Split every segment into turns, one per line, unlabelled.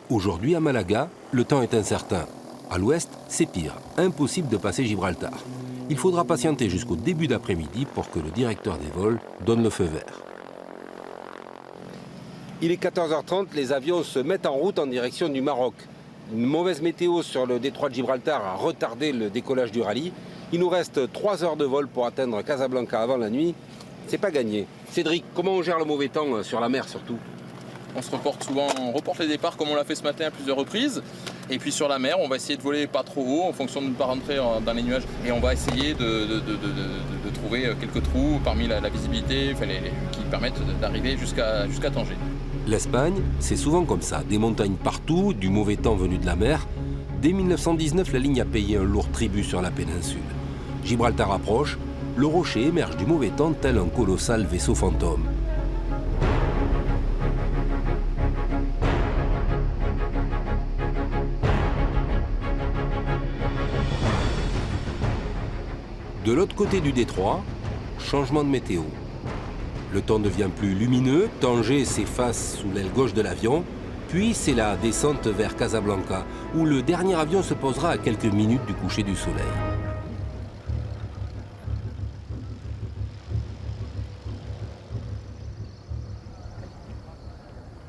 Aujourd'hui, à Malaga, le temps est incertain. À l'ouest, c'est pire, impossible de passer Gibraltar. Il faudra patienter jusqu'au début d'après-midi pour que le directeur des vols donne le feu vert. Il est 14h30, les avions se mettent en route en direction du Maroc. Une mauvaise météo sur le détroit de Gibraltar a retardé le décollage du rallye. Il nous reste 3 heures de vol pour atteindre Casablanca avant la nuit. C'est pas gagné. Cédric, comment on gère le mauvais temps sur la mer surtout?
On se reporte souvent, on reporte les départs comme on l'a fait ce matin à plusieurs reprises. Et puis sur la mer, on va essayer de voler pas trop haut en fonction de ne pas rentrer dans les nuages. Et on va essayer de trouver quelques trous parmi la visibilité qui permettent d'arriver jusqu'à Tanger.
L'Espagne, c'est souvent comme ça. Des montagnes partout, du mauvais temps venu de la mer. Dès 1919, la ligne a payé un lourd tribut sur la péninsule. Gibraltar approche, le rocher émerge du mauvais temps tel un colossal vaisseau fantôme. De l'autre côté du détroit, changement de météo. Le temps devient plus lumineux, Tanger s'efface sous l'aile gauche de l'avion, puis c'est la descente vers Casablanca, où le dernier avion se posera à quelques minutes du coucher du soleil.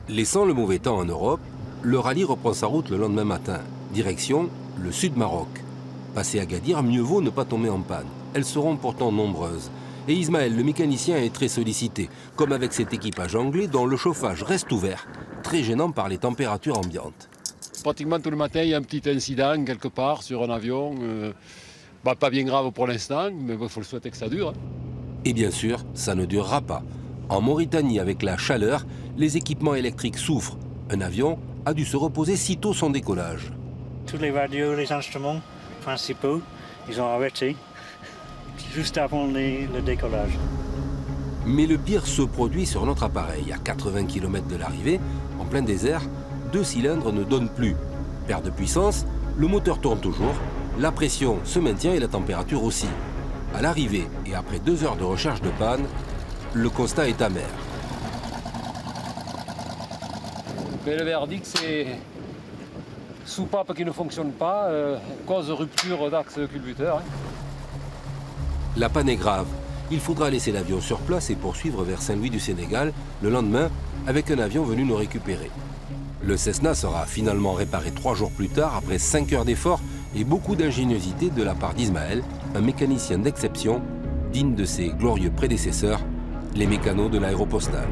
Laissant le mauvais temps en Europe, le rallye reprend sa route le lendemain matin, direction le sud Maroc. Passé Agadir, mieux vaut ne pas tomber en panne. Elles seront pourtant nombreuses. Et Ismaël, le mécanicien, est très sollicité, comme avec cet équipage anglais dont le chauffage reste ouvert, très gênant par les températures ambiantes.
Pratiquement tous les matins, il y a un petit incident quelque part sur un avion. Pas bien grave pour l'instant, mais il faut le souhaiter que ça dure.
Et bien sûr, ça ne durera pas. En Mauritanie, avec la chaleur, les équipements électriques souffrent. Un avion a dû se reposer sitôt son décollage.
Tous les radios, les instruments principaux, ils ont arrêté juste avant le décollage.
Mais le pire se produit sur notre appareil. À 80 km de l'arrivée, en plein désert, 2 cylindres ne donnent plus. Perte de puissance, le moteur tourne toujours, la pression se maintient et la température aussi. À l'arrivée et après 2 heures de recherche de panne, le constat est amer.
Mais le verdict, c'est soupape qui ne fonctionne pas, cause de rupture d'axe culbuteur.
La panne est grave. Il faudra laisser l'avion sur place et poursuivre vers Saint-Louis du Sénégal le lendemain avec un avion venu nous récupérer. Le Cessna sera finalement réparé 3 jours plus tard après 5 heures d'efforts et beaucoup d'ingéniosité de la part d'Ismaël, un mécanicien d'exception digne de ses glorieux prédécesseurs, les mécanos de l'aéropostale.